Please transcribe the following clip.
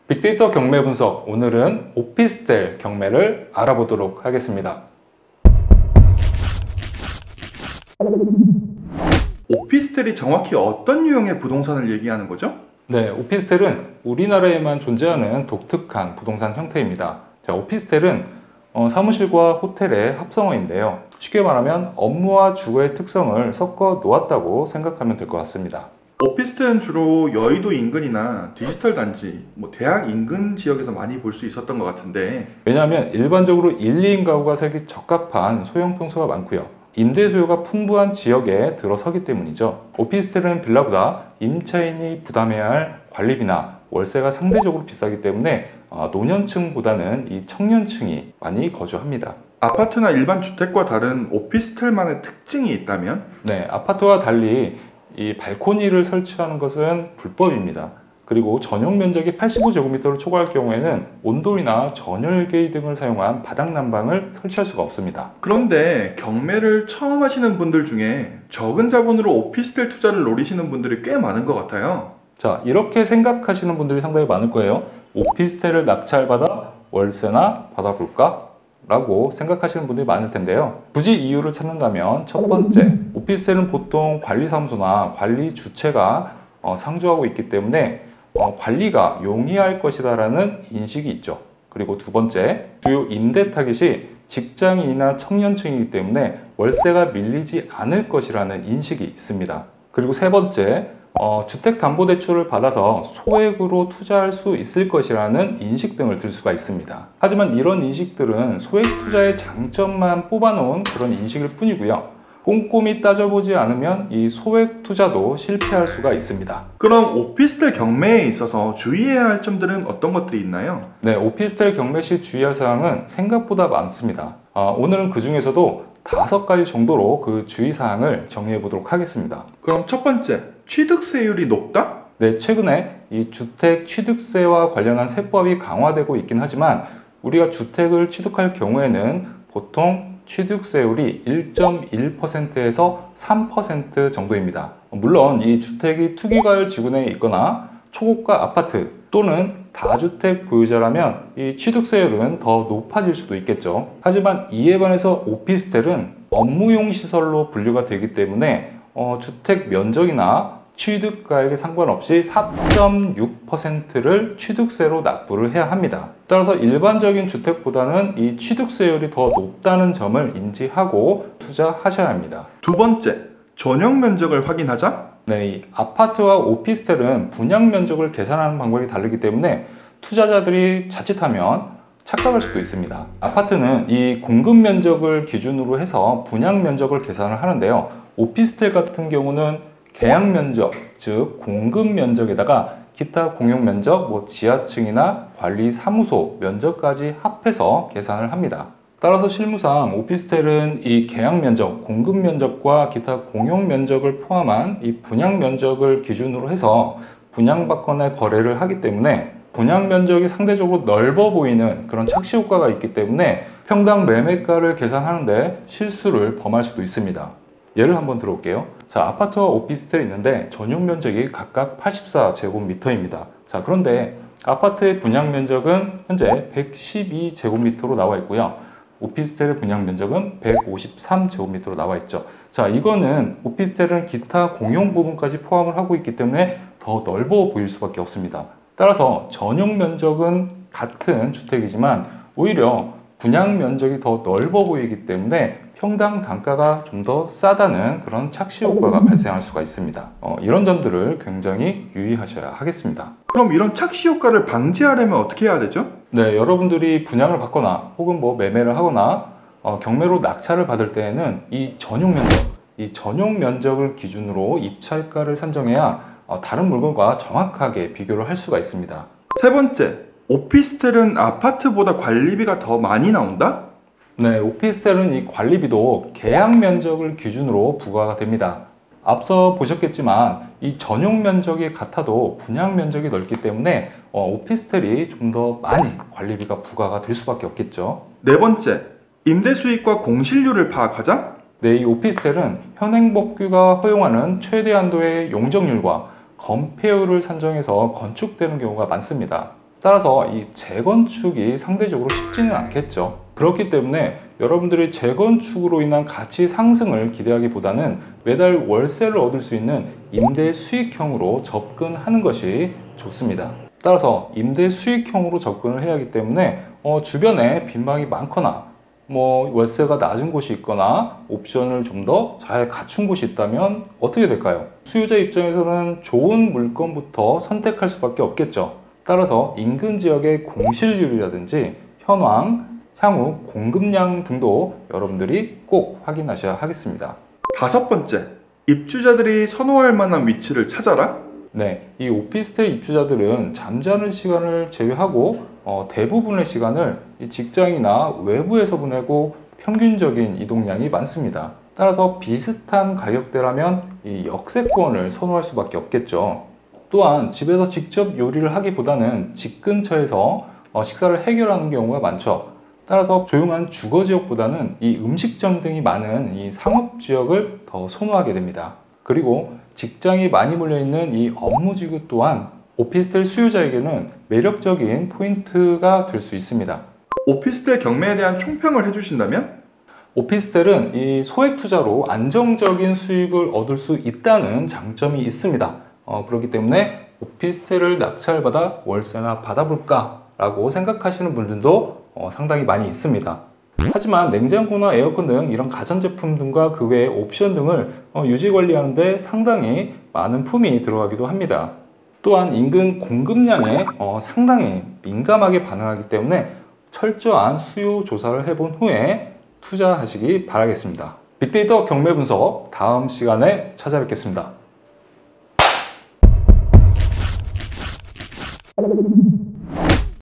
빅데이터 경매 분석, 오늘은 오피스텔 경매를 알아보도록 하겠습니다. 오피스텔이 정확히 어떤 유형의 부동산을 얘기하는 거죠? 네, 오피스텔은 우리나라에만 존재하는 독특한 부동산 형태입니다. 오피스텔은 사무실과 호텔의 합성어인데요. 쉽게 말하면 업무와 주거의 특성을 섞어 놓았다고 생각하면 될 것 같습니다. 오피스텔은 주로 여의도 인근이나 디지털 단지, 대학 인근 지역에서 많이 볼 수 있었던 것 같은데, 왜냐하면 일반적으로 1, 2인 가구가 살기 적합한 소형 평수가 많고요. 임대 수요가 풍부한 지역에 들어서기 때문이죠. 오피스텔은 빌라보다 임차인이 부담해야 할 관리비나 월세가 상대적으로 비싸기 때문에 노년층보다는 이 청년층이 많이 거주합니다. 아파트나 일반 주택과 다른 오피스텔만의 특징이 있다면? 네, 아파트와 달리 이 발코니를 설치하는 것은 불법입니다. 그리고 전용 면적이 85제곱미터를 초과할 경우에는 온돌이나 전열계의 등을 사용한 바닥 난방을 설치할 수가 없습니다. 그런데 경매를 처음 하시는 분들 중에 적은 자본으로 오피스텔 투자를 노리시는 분들이 꽤 많은 것 같아요. 자, 이렇게 생각하시는 분들이 상당히 많을 거예요. 오피스텔을 낙찰받아 월세나 받아볼까? 라고 생각하시는 분들이 많을 텐데요. 굳이 이유를 찾는다면 첫 번째, 오피스텔은 보통 관리사무소나 관리 주체가 상주하고 있기 때문에 관리가 용이할 것이다 라는 인식이 있죠. 그리고 두 번째, 주요 임대 타깃이 직장인이나 청년층이기 때문에 월세가 밀리지 않을 것이라는 인식이 있습니다. 그리고 세 번째, 주택담보대출을 받아서 소액으로 투자할 수 있을 것이라는 인식 등을 들 수가 있습니다. 하지만 이런 인식들은 소액 투자의 장점만 뽑아놓은 그런 인식일 뿐이고요. 꼼꼼히 따져보지 않으면 이 소액 투자도 실패할 수가 있습니다. 그럼 오피스텔 경매에 있어서 주의해야 할 점들은 어떤 것들이 있나요? 네, 오피스텔 경매 시 주의할 사항은 생각보다 많습니다. 오늘은 그 중에서도 5가지 정도로 그 주의사항을 정리해 보도록 하겠습니다. 그럼 첫 번째, 취득세율이 높다? 네, 최근에 이 주택 취득세와 관련한 세법이 강화되고 있긴 하지만 우리가 주택을 취득할 경우에는 보통 취득세율이 1.1%에서 3% 정도입니다. 물론 이 주택이 투기과열 지구내에 있거나 초고가 아파트 또는 다주택 보유자라면 이 취득세율은 더 높아질 수도 있겠죠. 하지만 이에 반해서 오피스텔은 업무용 시설로 분류가 되기 때문에 주택 면적이나 취득가액에 상관없이 4.6%를 취득세로 납부를 해야 합니다. 따라서 일반적인 주택보다는 이 취득세율이 더 높다는 점을 인지하고 투자하셔야 합니다. 두 번째, 전용 면적을 확인하자? 네, 이 아파트와 오피스텔은 분양 면적을 계산하는 방법이 다르기 때문에 투자자들이 자칫하면 착각할 수도 있습니다. 아파트는 이 공급 면적을 기준으로 해서 분양 면적을 계산을 하는데요. 오피스텔 같은 경우는 계약 면적, 즉 공급 면적에다가 기타 공용 면적, 지하층이나 관리 사무소 면적까지 합해서 계산을 합니다. 따라서 실무상 오피스텔은 이 계약 면적, 공급 면적과 기타 공용 면적을 포함한 이 분양 면적을 기준으로 해서 분양받거나 거래를 하기 때문에 분양 면적이 상대적으로 넓어 보이는 그런 착시 효과가 있기 때문에 평당 매매가를 계산하는데 실수를 범할 수도 있습니다. 예를 한번 들어볼게요. 자, 아파트와 오피스텔이 있는데 전용 면적이 각각 84제곱미터입니다. 자, 그런데 아파트의 분양 면적은 현재 112제곱미터로 나와 있고요. 오피스텔의 분양 면적은 153제곱미터로 나와 있죠. 자, 이거는 오피스텔은 기타 공용 부분까지 포함을 하고 있기 때문에 더 넓어 보일 수밖에 없습니다. 따라서 전용 면적은 같은 주택이지만 오히려 분양 면적이 더 넓어 보이기 때문에 평당 단가가 좀 더 싸다는 그런 착시 효과가 발생할 수가 있습니다. 이런 점들을 굉장히 유의하셔야 하겠습니다. 그럼 이런 착시 효과를 방지하려면 어떻게 해야 되죠? 네, 여러분들이 분양을 받거나 혹은 매매를 하거나 경매로 낙찰을 받을 때에는 이 전용 면적을 기준으로 입찰가를 산정해야 다른 물건과 정확하게 비교를 할 수가 있습니다. 세 번째, 오피스텔은 아파트보다 관리비가 더 많이 나온다? 네, 오피스텔은 이 관리비도 계약 면적을 기준으로 부과가 됩니다. 앞서 보셨겠지만 이 전용 면적이 같아도 분양 면적이 넓기 때문에 오피스텔이 좀 더 많이 관리비가 부과가 될 수밖에 없겠죠. 네 번째, 임대 수익과 공실률을 파악하자? 네, 이 오피스텔은 현행법규가 허용하는 최대 한도의 용적률과 건폐율을 산정해서 건축되는 경우가 많습니다. 따라서 이 재건축이 상대적으로 쉽지는 않겠죠. 그렇기 때문에 여러분들이 재건축으로 인한 가치 상승을 기대하기보다는 매달 월세를 얻을 수 있는 임대 수익형으로 접근하는 것이 좋습니다. 따라서 임대 수익형으로 접근을 해야 하기 때문에 주변에 빈방이 많거나 월세가 낮은 곳이 있거나 옵션을 좀 더 잘 갖춘 곳이 있다면 어떻게 될까요? 수요자 입장에서는 좋은 물건부터 선택할 수밖에 없겠죠. 따라서 인근 지역의 공실률이라든지 현황, 향후 공급량 등도 여러분들이 꼭 확인하셔야 하겠습니다. 5번째, 입주자들이 선호할 만한 위치를 찾아라? 네, 이 오피스텔 입주자들은 잠자는 시간을 제외하고 대부분의 시간을 이 직장이나 외부에서 보내고 평균적인 이동량이 많습니다. 따라서 비슷한 가격대라면 이 역세권을 선호할 수밖에 없겠죠. 또한 집에서 직접 요리를 하기보다는 집 근처에서 식사를 해결하는 경우가 많죠. 따라서 조용한 주거 지역보다는 이 음식점 등이 많은 이 상업 지역을 더 선호하게 됩니다. 그리고 직장이 많이 몰려있는 이 업무지구 또한 오피스텔 수요자에게는 매력적인 포인트가 될 수 있습니다. 오피스텔 경매에 대한 총평을 해주신다면? 오피스텔은 이 소액 투자로 안정적인 수익을 얻을 수 있다는 장점이 있습니다. 그렇기 때문에 오피스텔을 낙찰받아 월세나 받아볼까 라고 생각하시는 분들도 상당히 많이 있습니다. 하지만 냉장고나 에어컨 등 이런 가전제품 등과 그 외의 옵션 등을 유지 관리하는 데 상당히 많은 품이 들어가기도 합니다. 또한 인근 공급량에 상당히 민감하게 반응하기 때문에 철저한 수요 조사를 해본 후에 투자하시기 바라겠습니다. 빅데이터 경매 분석 다음 시간에 찾아뵙겠습니다.